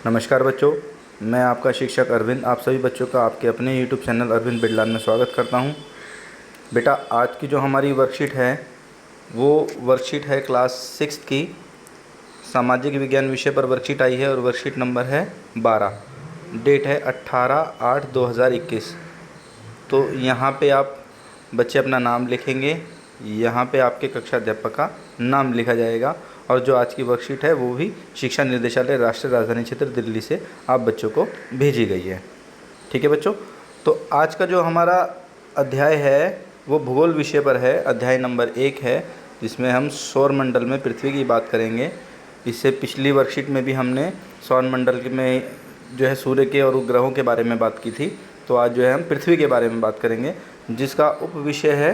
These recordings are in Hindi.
नमस्कार बच्चों, मैं आपका शिक्षक अरविंद आप सभी बच्चों का आपके अपने यूट्यूब चैनल अरविंद बिडलान में स्वागत करता हूं। बेटा, आज की जो हमारी वर्कशीट है वो वर्कशीट है क्लास 6 की सामाजिक विज्ञान विषय पर वर्कशीट आई है और वर्कशीट नंबर है 12। डेट है 18/8/2021। तो यहाँ पे आप बच्चे अपना नाम लिखेंगे, यहाँ पे आपके कक्षा अध्यापक का नाम लिखा जाएगा और जो आज की वर्कशीट है वो भी शिक्षा निर्देशालय राष्ट्रीय राजधानी क्षेत्र दिल्ली से आप बच्चों को भेजी गई है। ठीक है बच्चों, तो आज का जो हमारा अध्याय है वो भूगोल विषय पर है। अध्याय नंबर 1 है जिसमें हम सौरमंडल में पृथ्वी की बात करेंगे। इससे पिछली वर्कशीट में भी हमने सौरमंडल में जो है सूर्य के और ग्रहों के बारे में बात की थी। तो आज जो है हम पृथ्वी के बारे में बात करेंगे जिसका उप विषय है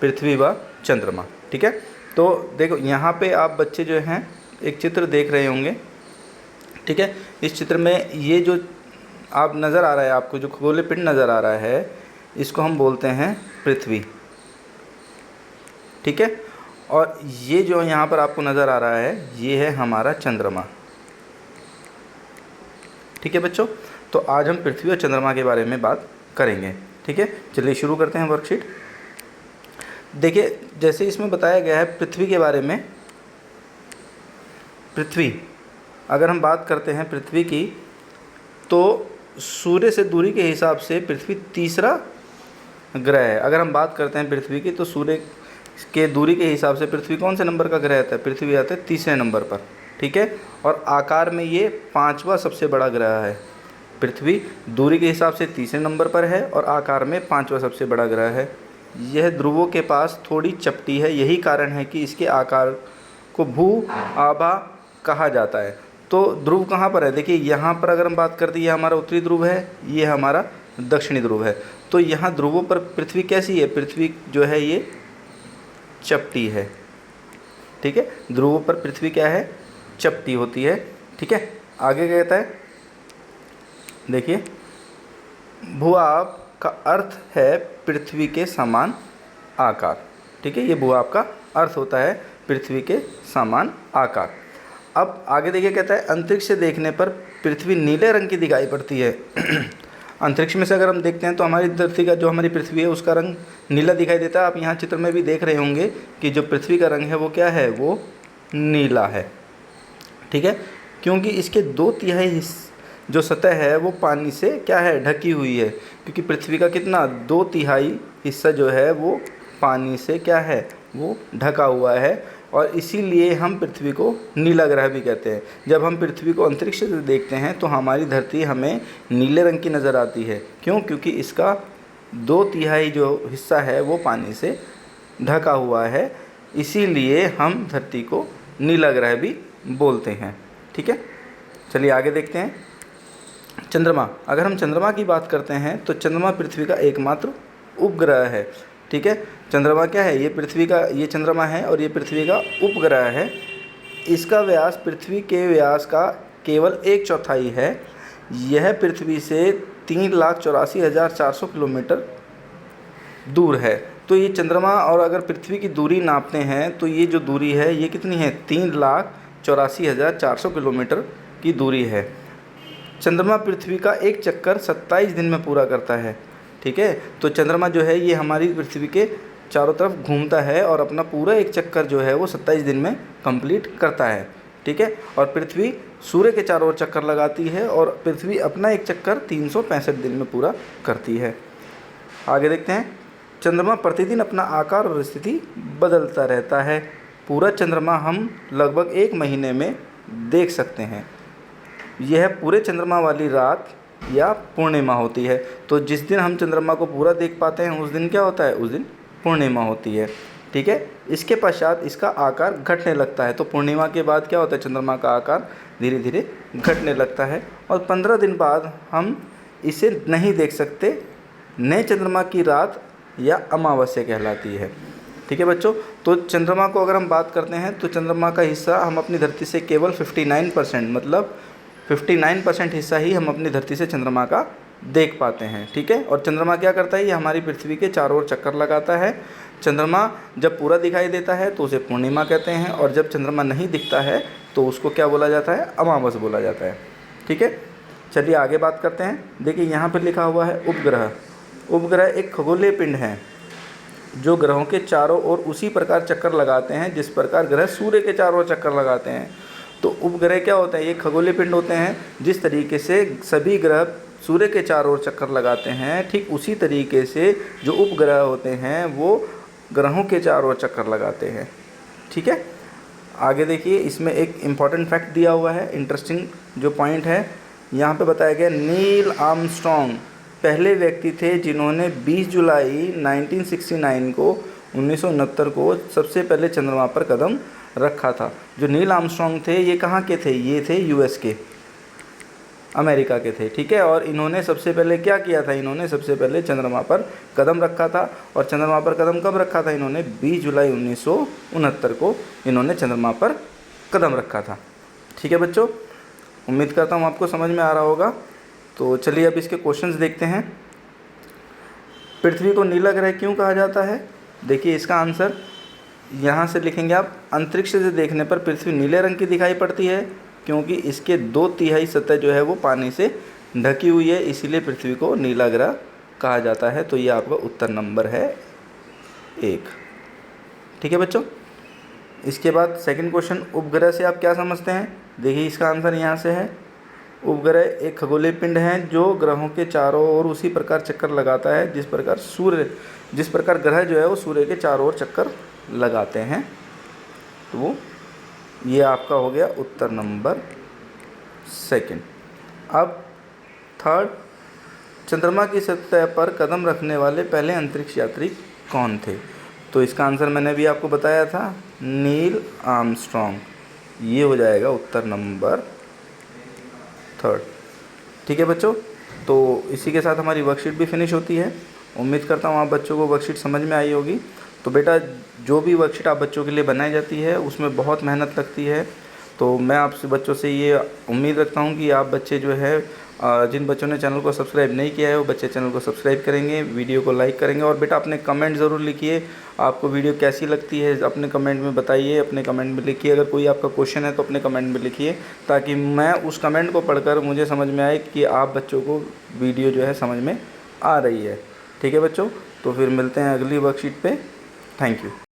पृथ्वी व चंद्रमा। ठीक है, तो देखो यहाँ पे आप बच्चे जो हैं एक चित्र देख रहे होंगे। ठीक है, इस चित्र में ये जो आप नज़र आ रहा है, आपको जो खगोलीय पिंड नज़र आ रहा है, इसको हम बोलते हैं पृथ्वी। ठीक है, और ये जो यहाँ पर आपको नज़र आ रहा है ये है हमारा चंद्रमा। ठीक है बच्चों, तो आज हम पृथ्वी और चंद्रमा के बारे में बात करेंगे। ठीक है, चलिए शुरू करते हैं वर्कशीट। देखिए, जैसे इसमें बताया गया है पृथ्वी के बारे में। पृथ्वी, अगर हम बात करते हैं पृथ्वी की, तो सूर्य से दूरी के हिसाब से पृथ्वी तीसरा ग्रह है। अगर हम बात करते हैं पृथ्वी की, तो सूर्य के दूरी के हिसाब से पृथ्वी कौन से नंबर का ग्रह आता है? पृथ्वी आता है तीसरे नंबर पर। ठीक है, और आकार में ये 5वां सबसे बड़ा ग्रह है। पृथ्वी दूरी के हिसाब से तीसरे नंबर पर है और आकार में 5वां सबसे बड़ा ग्रह है। यह ध्रुवों के पास थोड़ी चपटी है, यही कारण है कि इसके आकार को भू आभा कहा जाता है। तो ध्रुव कहाँ पर है? देखिए, यहाँ पर अगर हम बात करते हैं, ये हमारा उत्तरी ध्रुव है, ये हमारा दक्षिणी ध्रुव है। तो यहाँ ध्रुवों पर पृथ्वी कैसी है? पृथ्वी जो है ये चपटी है। ठीक है, ध्रुवों पर पृथ्वी क्या है? चपटी होती है। ठीक है, आगे कहता है, देखिए, भूआभ का अर्थ है पृथ्वी के समान आकार। ठीक है, ये भूआभ का अर्थ होता है पृथ्वी के समान आकार। अब आगे देखिए, कहता है अंतरिक्ष से देखने पर पृथ्वी नीले रंग की दिखाई पड़ती है। अंतरिक्ष में से अगर हम देखते हैं तो हमारी धरती का जो हमारी पृथ्वी है उसका रंग नीला दिखाई देता है। आप यहाँ चित्र में भी देख रहे होंगे कि जो पृथ्वी का रंग है वो क्या है? वो नीला है। ठीक है, क्योंकि इसके 2/3 जो सतह है वो पानी से क्या है? ढकी हुई है। क्योंकि पृथ्वी का कितना 2/3 हिस्सा जो है वो पानी से क्या है? वो ढका हुआ है, और इसीलिए हम पृथ्वी को नीला ग्रह भी कहते हैं। जब हम पृथ्वी को अंतरिक्ष से देखते हैं तो हमारी धरती हमें नीले रंग की नज़र आती है। क्यों? क्योंकि इसका 2/3 जो हिस्सा है वो पानी से ढका हुआ है, इसीलिए हम धरती को नीला ग्रह भी बोलते हैं। ठीक है, चलिए आगे देखते हैं। चंद्रमा, अगर हम चंद्रमा की बात करते हैं तो चंद्रमा पृथ्वी का एकमात्र उपग्रह है। ठीक है, चंद्रमा क्या है? ये पृथ्वी का, ये चंद्रमा है और ये पृथ्वी का उपग्रह है। इसका व्यास पृथ्वी के व्यास का केवल 1/4 है। यह पृथ्वी से 3,84,400 किलोमीटर दूर है। तो ये चंद्रमा, और अगर पृथ्वी की दूरी नापते हैं तो ये जो दूरी है ये कितनी है? 3,84,400 किलोमीटर की दूरी है। चंद्रमा पृथ्वी का एक चक्कर 27 दिन में पूरा करता है। ठीक है, तो चंद्रमा जो है ये हमारी पृथ्वी के चारों तरफ घूमता है और अपना पूरा एक चक्कर जो है वो 27 दिन में कंप्लीट करता है। ठीक है, और पृथ्वी सूर्य के चारों ओर चक्कर लगाती है और पृथ्वी अपना एक चक्कर 365 दिन में पूरा करती है। आगे देखते हैं। चंद्रमा प्रतिदिन अपना आकार और स्थिति बदलता रहता है। पूरा चंद्रमा हम लगभग 1 महीने में देख सकते हैं। यह पूरे चंद्रमा वाली रात या पूर्णिमा होती है। तो जिस दिन हम चंद्रमा को पूरा देख पाते हैं उस दिन क्या होता है? उस दिन पूर्णिमा होती है। ठीक है, इसके पश्चात इसका आकार घटने लगता है। तो पूर्णिमा के बाद क्या होता है? चंद्रमा का आकार धीरे धीरे घटने लगता है और 15 दिन बाद हम इसे नहीं देख सकते। नए चंद्रमा की रात या अमावस्या कहलाती है। ठीक है बच्चों, तो चंद्रमा को अगर हम बात करते हैं तो चंद्रमा का हिस्सा हम अपनी धरती से केवल 59%, मतलब 59% हिस्सा ही हम अपनी धरती से चंद्रमा का देख पाते हैं। ठीक है, और चंद्रमा क्या करता है? ये हमारी पृथ्वी के चारों ओर चक्कर लगाता है। चंद्रमा जब पूरा दिखाई देता है तो उसे पूर्णिमा कहते हैं, और जब चंद्रमा नहीं दिखता है तो उसको क्या बोला जाता है, अमावस बोला जाता है। ठीक है, चलिए आगे बात करते हैं। देखिए यहाँ पर लिखा हुआ है उपग्रह। उपग्रह एक खगोलीय पिंड है जो ग्रहों के चारों ओर उसी प्रकार चक्कर लगाते हैं जिस प्रकार ग्रह सूर्य के चारों ओर चक्कर लगाते हैं। तो उपग्रह क्या होते हैं, ये खगोलीय पिंड होते हैं। जिस तरीके से सभी ग्रह सूर्य के चारों ओर चक्कर लगाते हैं, ठीक उसी तरीके से जो उपग्रह होते हैं वो ग्रहों के चारों ओर चक्कर लगाते हैं। ठीक है, आगे देखिए, इसमें एक इम्पॉर्टेंट फैक्ट दिया हुआ है, इंटरेस्टिंग जो पॉइंट है यहाँ पे बताया गया। नील आर्मस्ट्रॉन्ग पहले व्यक्ति थे जिन्होंने 20 जुलाई 1969 को 1969 को सबसे पहले चंद्रमा पर कदम रखा था। जो नील आर्मस्ट्रॉन्ग थे ये कहाँ के थे, ये थे यूएस के, अमेरिका के थे। ठीक है, और इन्होंने सबसे पहले क्या किया था, इन्होंने सबसे पहले चंद्रमा पर कदम रखा था। और चंद्रमा पर कदम कब रखा था इन्होंने, 20 जुलाई 1969 को इन्होंने चंद्रमा पर कदम रखा था। ठीक है बच्चों, उम्मीद करता हूँ आपको समझ में आ रहा होगा। तो चलिए अब इसके क्वेश्चंस देखते हैं। पृथ्वी को नीला ग्रह क्यों कहा जाता है? देखिए इसका आंसर यहाँ से लिखेंगे आप। अंतरिक्ष से देखने पर पृथ्वी नीले रंग की दिखाई पड़ती है क्योंकि इसके 2/3 सतह जो है वो पानी से ढकी हुई है, इसीलिए पृथ्वी को नीला ग्रह कहा जाता है। तो ये आपका उत्तर नंबर है 1। ठीक है बच्चों, इसके बाद सेकंड क्वेश्चन, उपग्रह से आप क्या समझते हैं? देखिए इसका आंसर यहाँ से है। उपग्रह एक खगोलीय पिंड है जो ग्रहों के चारों ओर उसी प्रकार चक्कर लगाता है जिस प्रकार ग्रह जो है वो सूर्य के चारों ओर चक्कर लगाते हैं। तो ये आपका हो गया उत्तर नंबर 2। अब थर्ड, चंद्रमा की सतह पर कदम रखने वाले पहले अंतरिक्ष यात्री कौन थे? तो इसका आंसर मैंने भी आपको बताया था, नील आर्मस्ट्रॉन्ग। ये हो जाएगा उत्तर नंबर 3। ठीक है बच्चों, तो इसी के साथ हमारी वर्कशीट भी फिनिश होती है। उम्मीद करता हूँ आप बच्चों को वर्कशीट समझ में आई होगी। तो बेटा जो भी वर्कशीट आप बच्चों के लिए बनाई जाती है उसमें बहुत मेहनत लगती है। तो मैं आपसे बच्चों से ये उम्मीद रखता हूँ कि आप बच्चे जो है जिन बच्चों ने चैनल को सब्सक्राइब नहीं किया है वो बच्चे चैनल को सब्सक्राइब करेंगे, वीडियो को लाइक करेंगे। और बेटा अपने कमेंट ज़रूर लिखिए, आपको वीडियो कैसी लगती है अपने कमेंट में बताइए, अपने कमेंट में लिखिए। अगर कोई आपका क्वेश्चन है तो अपने कमेंट में लिखिए ताकि मैं उस कमेंट को पढ़कर मुझे समझ में आए कि आप बच्चों को वीडियो जो है समझ में आ रही है। ठीक है बच्चों, तो फिर मिलते हैं अगली वर्कशीट पे। Thank you.